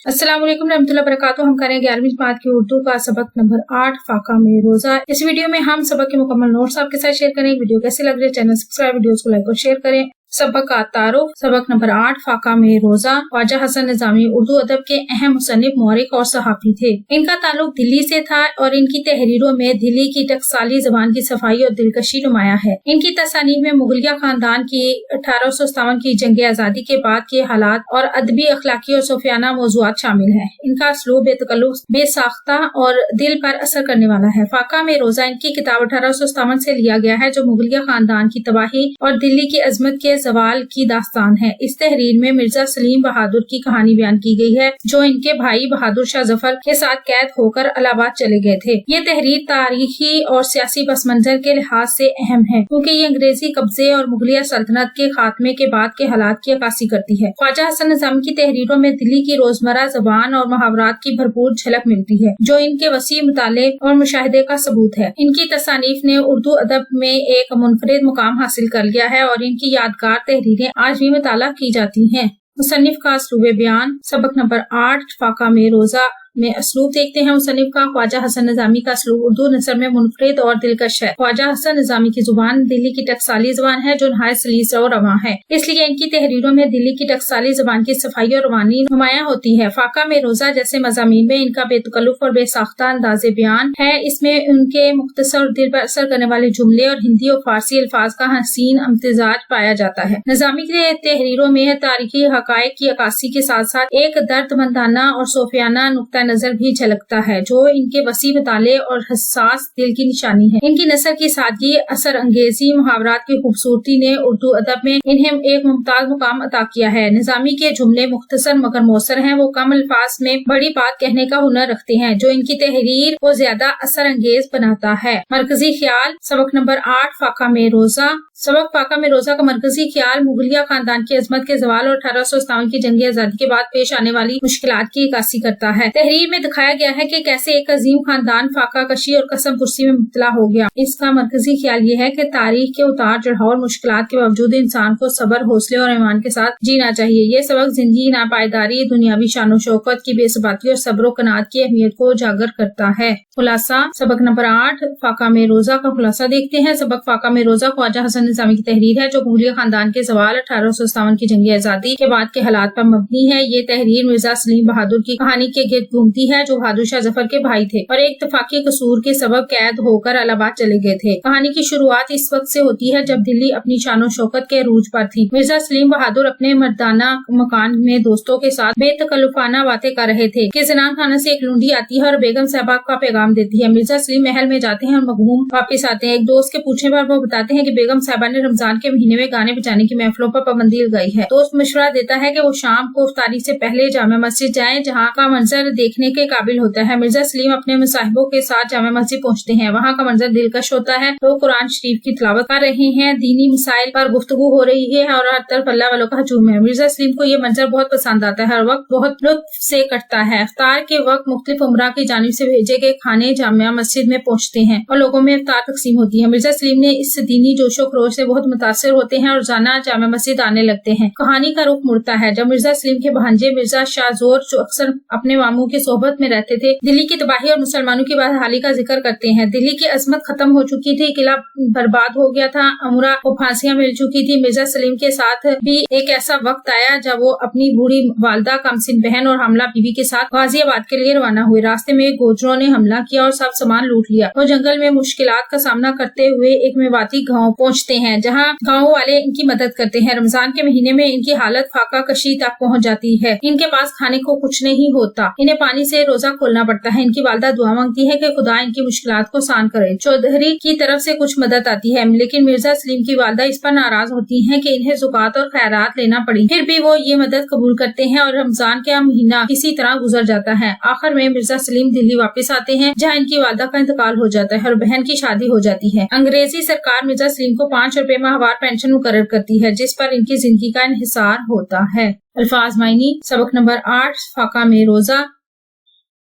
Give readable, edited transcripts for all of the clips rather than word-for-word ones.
अस्सलाम वालेकुम रहमतुल्लाहि व बरकातुहू। हम करेंगे 11वीं जमात की उर्दू का सबक नंबर 8 फाका में रोजा। इस वीडियो में हम सबक के मुकम्मल नोट्स आपके साथ शेयर करेंगे। वीडियो कैसी लग रही है, चैनल सब्सक्राइब, वीडियोस को लाइक और शेयर करें। सबक का तारुफ, सबक नंबर 8 फाका में रोजा। ख्वाजा हसन निजामी उर्दू अदब के अहम मुसन्निफ, मौरिख और सहाफी थे। इनका ताल्लुक दिल्ली से था और इनकी तहरीरों में दिल्ली की टकसाली जबान की सफाई और दिलकशी नुमाया है। इनकी तसानीफ में मुगलिया खानदान की 1857 की जंग आजादी के बाद के हालात और अदबी, अखलाकी और सूफियाना मौज़ूआत शामिल है। इनका असलूब बेतकल्लुफ़, बेसाख्ता और दिल पर असर करने वाला है। फाका में रोजा इनकी किताब 1857 से लिया गया है, जो मुगलिया खानदान की तबाही और दिल्ली की अजमत के जवाल की दास्तान है। इस तहरीर में मिर्जा सलीम बहादुर की कहानी बयान की गई है, जो इनके भाई बहादुर शाह जफर के साथ कैद होकर इलाहाबाद चले गए थे। ये तहरीर तारीखी और सियासी पस मंजर के लिहाज से अहम है, क्योंकि ये अंग्रेजी कब्जे और मुगलिया सल्तनत के खात्मे के बाद के हालात की अक्कासी करती है। ख्वाजा हसन निजामी की तहरीरों में दिल्ली की रोजमर्रा जबान और मुहावरात की भरपूर झलक मिलती है, जो इनके वसी मुताले और मुशाहिदे का सबूत है। इनकी तसानीफ ने उर्दू अदब में एक मुनफरिद मुकाम हासिल कर लिया है और इनकी यादगार तहरीरें आज भी मुताला की जाती हैं। मुसन्निफ का असलूब बयान, सबक नंबर 8 फाका में रोजा में असलूब देखते हैं। मुसन्निफ का ख्वाजा हसन निजामी का असलूब उर्दू नसर में मुनफरिद और दिलकश है। ख्वाजा हसन निजामी की जुबान दिल्ली की टकसाली जबान है, जो नहायत सलीस और रवां है। इसलिए इनकी तहरीरों में दिल्ली की टकसाली जबान की सफाई और रवानी नुमाया होती है। फाका में रोजा जैसे मज़ामीन में इनका बेतकल्लुफ़ और बेसाख्ता अंदाज़े बयान है। इसमें उनके मुख्तसर और दिल पर असर करने वाले जुमले और हिंदी और फारसी अल्फाज का हसीन इम्तिजाज पाया जाता है। निजामी की तहरीरों में तारीखी हकायक की अक्कासी के साथ साथ एक दर्दमंदाना और सूफियाना नुक्ता नजर भी झलकता है, जो इनके वसी मुताले और हसास दिल की निशानी है। इनकी नसर की सादगी, असर अंगेजी, मुहावरात की खूबसूरती ने उर्दू अदब में इन्हें एक मुमताज मुकाम अता किया है। निजामी के जुमले मुख्तसर मगर मौसर हैं। वो कम अल्फाज में बड़ी बात कहने का हुनर रखते हैं, जो इनकी तहरीर को ज्यादा असर अंगेज बनाता है। मरकजी ख्याल, सबक नंबर 8 फाका में रोजा। सबक फाका में रोजा का मरकजी ख्याल मुगलिया खानदान की अजमत के जवाल और 1857 की जंग आजादी के बाद पेश आने वाली मुश्किलात की अक्कासी करता है। तहरीर में दिखाया गया है कि कैसे एक अजीम खानदान फाका कशी और कसम पुरसी में मुब्तला हो गया। इसका मरकजी ख्याल ये है कि तारीख के उतार चढ़ाव और मुश्किलात के बावजूद इंसान को सब्र, हौसले और ईमान के साथ जीना चाहिए। ये सबक जिंदगी, नापायदारी, दुनियावी शानो शौकत की बेसबाती और सब्र कनात की अहमियत को उजागर करता है। खुलासा, सबक नंबर 8 फाका में रोजा का खुलासा देखते हैं। सबक फाका में रोजा ख्वाजा हसन निजामी की तहरीर है, जो मुगलिया खानदान के जवाल 1857 की जंग आजादी के बाद के हालात पर मबनी है। ये तहरीर मिर्जा सलीम बहादुर की कहानी के गिर्द घूमती है, जो बहादुर शाह जफर के भाई थे और एक इत्तफाकी कसूर के सबब कैद होकर इलाहाबाद चले गए थे। कहानी की शुरुआत इस वक्त से होती है जब दिल्ली अपनी शानो शौकत के अरूज पर थी। मिर्जा सलीम बहादुर अपने मर्दाना मकान में दोस्तों के साथ बेतकल्लुफाना बातें कर रहे थे कि जनान खाना से एक लूंडी आती है और बेगम साहबा का पैगाम देती है। मिर्जा सलीम महल में जाते हैं और मगमूम वापस आते हैं। एक दोस्त के पूछने पर वो बताते हैं कि बेगम साहबा ने रमजान के महीने में गाने बजाने की महफिलों पर पाबंदी लगाई है। दोस्त मशवरा देता है कि वो शाम को इफ्तारी से पहले जामा मस्जिद जाएं, जहाँ का मंजर देखने के काबिल होता है। मिर्जा सलीम अपने मुसाहिबों के साथ जामा मस्जिद पहुँचते हैं। वहाँ का मंजर दिलकश होता है। तो कुरान शरीफ की तिलावत कर रहे हैं, दीनी मसाइल पर गुफ्तगू हो रही है और हर तरफ अल्लाह वालों का हजूम है। मिर्जा सलीम को ये मंजर बहुत पसंद आता है और वक्त बहुत लुत्फ से कटता है। इफ्तार के वक्त मुख्तलिफ उमरा की जानिब से भेजे गए खाने जामिया मस्जिद में पहुँचते हैं और लोगों में इफ्तार तकसीम होती है। मिर्जा सलीम ने इस दीनी जोशो खरोश से बहुत मुतासिर होते हैं और रोजाना जामिया मस्जिद आने लगते हैं। कहानी का रुख मुड़ता है जब मिर्जा सलीम के भांजे मिर्जा शाह जोर, जो अक्सर अपने मामू की सोहबत में रहते थे, दिल्ली की तबाही और मुसलमानों की बदहाली का जिक्र करते हैं। दिल्ली की अजमत खत्म हो चुकी थी, किला बर्बाद हो गया था, अमरा को फांसियां मिल चुकी थी। मिर्जा सलीम के साथ भी एक ऐसा वक्त आया जब वो अपनी बूढ़ी वालदा, कमसिन बहन और हमला बीवी के साथ गाजियाबाद के लिए रवाना हुए। रास्ते में गोजरों ने हमला किया और सब सामान लूट लिया। वो जंगल में मुश्किलात का सामना करते हुए एक मेवाती गाँव पहुँचते हैं, जहाँ गाँव वाले इनकी मदद करते हैं। रमजान के महीने में इनकी हालत फाका कशी तक पहुँच जाती है। इनके पास खाने को कुछ नहीं होता, इन्हें पानी से रोजा खोलना पड़ता है। इनकी वालदा दुआ मांगती है कि खुदा इनकी मुश्किलात को आसान करे। चौधरी की तरफ से कुछ मदद आती है, लेकिन मिर्जा सलीम की वालदा इस पर नाराज होती हैं कि इन्हें ज़कात और खैरात लेना पड़ी। फिर भी वो ये मदद कबूल करते हैं और रमजान का महीना किसी तरह गुजर जाता है। आखिर में मिर्जा सलीम दिल्ली वापस आते हैं, जहाँ इनकी वालदा का इंतकाल हो जाता है और बहन की शादी हो जाती है। अंग्रेजी सरकार मिर्जा सलीम को 5 रुपए माहवार पेंशन मुकर्रर करती है, जिस पर इनकी जिंदगी का इन्हिसार होता है। अल्फाज मायनी, सबक नंबर 8 फाका में रोजा।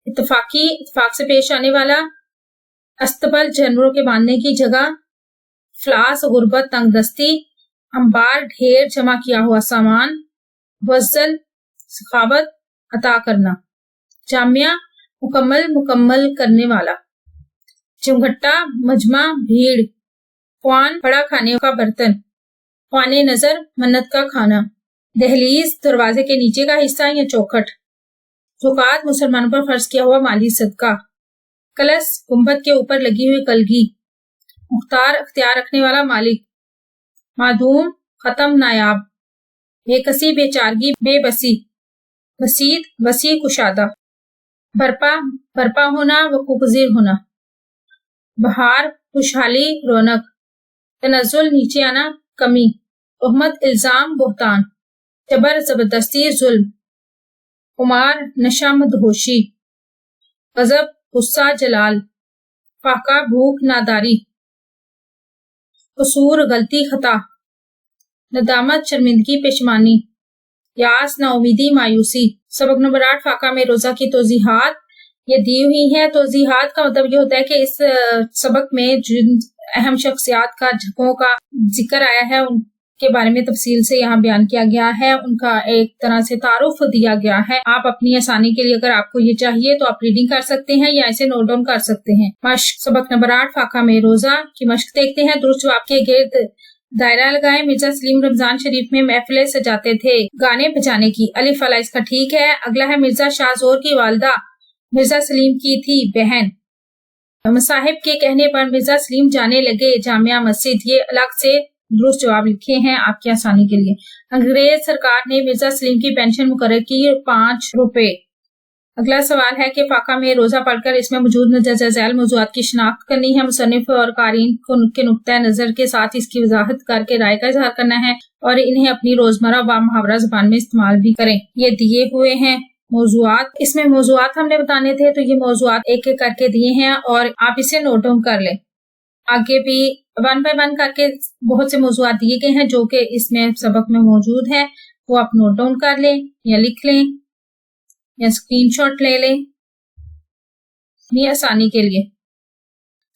इत्तफाक से पेश आने वाला, अस्तबल जानवरों के बांधने की जगह, फ्लास गुर्बत तंगदस्ती, अंबार ढेर जमा किया हुआ सामान, वज़ल सखावत, अता करना। जामिया मुकम्मल करने वाला। चुंगट्टा मजमा भीड़। ख्वान बड़ा खाने का बर्तन। ख्वाने नजर मन्नत का खाना। दहलीज दरवाजे के नीचे का हिस्सा या चौखट। ज़कात मुसलमानों पर फर्ज किया हुआ माली सदका। कलश गुंबद के ऊपर लगी हुई कलगी। मुख्तार अख्तियार रखने वाला मालिक। मादूम खत्म नायाब। बेकसी बेचारगी बेबसी। वसीद वसी कुशादा। बरपा होना वकूफ़ होना। बहार खुशहाली रौनक। तनज़ुल नीचे आना कमी। तोहमत इल्जाम बोहतान। जबर जबरदस्ती जुल्म। कुमार नशा मदहोशी। गजब गुस्सा जलाल। फाका भूख नादारी। कसूर गलती खता। नदामत शर्मिंदगी पेशमानी। यास नाउमीदी मायूसी। सबक नंबर 8 फाका में रोजा की तौजीहात ये दी हुई है। तौजीहात का मतलब ये होता है कि इस सबक में जिन अहम शख्सियात का झकों का जिक्र आया है उनके बारे में तफसील से यहाँ बयान किया गया है, उनका एक तरह से तारुफ दिया गया है। आप अपनी आसानी के लिए अगर आपको ये चाहिए तो आप रीडिंग कर सकते हैं या इसे नोट डाउन कर सकते हैं। मश्क सबक नंबर 8 फाका में रोजा की मश्क देखते हैं। दुरुस्त जवाब के गिर्द दायरा लगाएं। मिर्जा सलीम रमजान शरीफ में महफिलें सजाते थे गाने बजाने की। अलिफ वाला इसका ठीक है। अगला है मिर्जा शाहजोर की वालदा मिर्जा सलीम की थी बहन। मसाहिब के कहने पर मिर्जा सलीम जाने लगे जामिया मस्जिद। ये अलग से दुरुस्त जवाब लिखे हैं आपकी आसानी के लिए। अंग्रेज सरकार ने मिर्जा सलीम की पेंशन मुकर्रर की 5 रुपए। अगला सवाल है कि फाका में रोजा पढ़कर इसमें मौजूद नजर झैल मौजूदात की शनाख्त करनी है। मुसन्निफ और कारीन को के नुक्ता नजर के साथ इसकी वजाहत करके राय का इजहार करना है और इन्हें अपनी रोजमर्रा व मुहावरा जुबान में इस्तेमाल भी करें। ये दिए हुए हैं मौजूआत। इसमें मौजूआत हमने बताने थे तो ये मौजूआत एक एक करके दिए हैं और आप इसे नोट डाउन कर लें। आगे भी 1 बाय 1 करके बहुत से मौजूआत दिए गए हैं जो कि इसमें सबक में मौजूद है, वो आप नोट डाउन कर लें या लिख लें या स्क्रीनशॉट ले लें अपनी आसानी के लिए।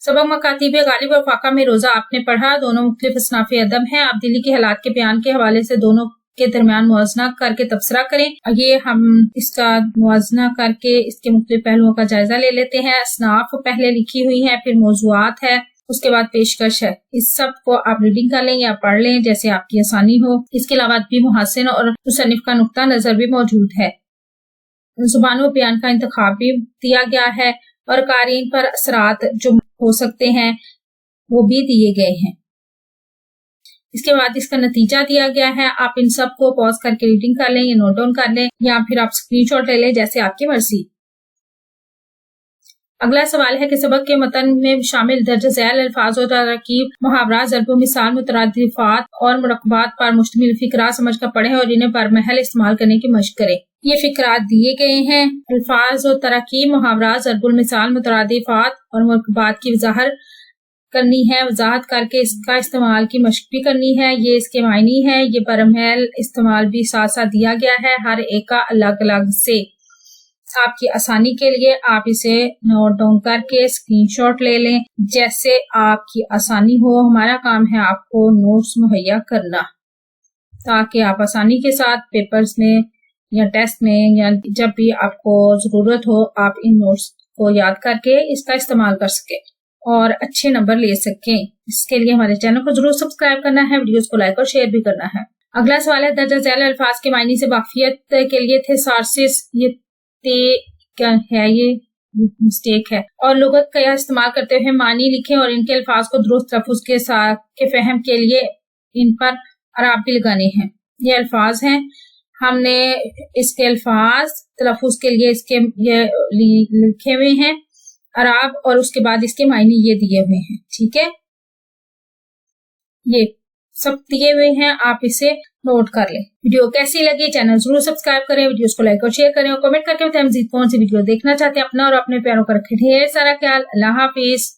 सबक मकातीब गालिब और फाका में रोजा आपने पढ़ा। दोनों मुख्तलिफ असनाफ़े अदब हैं। आप दिल्ली के हालात के बयान के हवाले से दोनों के दरमियान मुआवजना करके तबसरा करें। ये हम इसका मुआवजना करके इसके मुख्तलिफ पहलुओं का जायजा ले लेते हैं। असनाफ पहले लिखी हुई है, फिर मौजूआत है, उसके बाद पेशकश है। इस सब को आप रीडिंग कर लें या पढ़ लें जैसे आपकी आसानी हो। इसके अलावा अदबी मुहासिन और मुसन्निफ का नुक्ता नजर भी मौजूद है। जुबानों बयान का इंतखाब भी दिया गया है और कारीन पर असरात जो हो सकते हैं वो भी दिए गए हैं। इसके बाद इसका नतीजा दिया गया है। आप इन सब को पॉज करके रीडिंग कर लें या नोट डाउन कर लें या फिर आप स्क्रीनशॉट ले लें जैसे आपकी मर्जी। अगला सवाल है कि सबक के मतन में शामिल दर्ज झैल अल्फाज और तरकीब मुहावरा ज़र्ब मिसाल मुतरादिफात और मुरक्कबात पर मुश्तमिल फिकरा समझ कर पढ़ें और इन्हें बरमहल इस्तेमाल करने की मशक करें। ये फिकरात दिए गए हैं। अल्फाज और तरकीब मुहावरा ज़र्ब मिसाल मुतरादिफात और मुरक्कबात की वजाहत करनी है। वजाहत करके इसका इस्तेमाल की मशक भी करनी है। ये इसके मायनी है। ये बरमहल इस्तेमाल भी साथ साथ दिया गया है, हर एक का अलग अलग से। आपकी आसानी के लिए आप इसे नोट डाउन करके स्क्रीनशॉट ले लें जैसे आपकी आसानी हो। हमारा काम है आपको नोट्स मुहैया करना ताकि आप आसानी के साथ पेपर्स में या टेस्ट में या जब भी आपको जरूरत हो आप इन नोट्स को याद करके इसका इस्तेमाल कर सके और अच्छे नंबर ले सकें। इसके लिए हमारे चैनल को जरूर सब्सक्राइब करना है, वीडियोस को लाइक और शेयर भी करना है। अगला सवाल है दर्ज झैल अल्फाज के मायने से वाकियत के लिए थे सार्सिस ये क्या है, ये मिस्टेक है और लुगत का इस्तेमाल करते हुए मानी लिखें और इनके अल्फाज को दुरुस्त तलफ़ुज़ के साथ के फहम के लिए इन पर अराब भी लगाने हैं। ये अल्फाज हैं, हमने इसके अल्फाज तलफ़ुज़ के लिए इसके ये लिखे हुए हैं अराब और उसके बाद इसके मायने ये दिए हुए हैं। ठीक है, ये सब दिए हुए हैं, आप इसे नोट कर लें। वीडियो कैसी लगी चैनल जरूर सब्सक्राइब करें, वीडियोस को लाइक और शेयर करें और कमेंट करके बताएं मज़ीद कौन सी वीडियो देखना चाहते हैं। अपना और अपने प्यारों का रखें ढेर सारा ख्याल। अल्लाह हाफिज।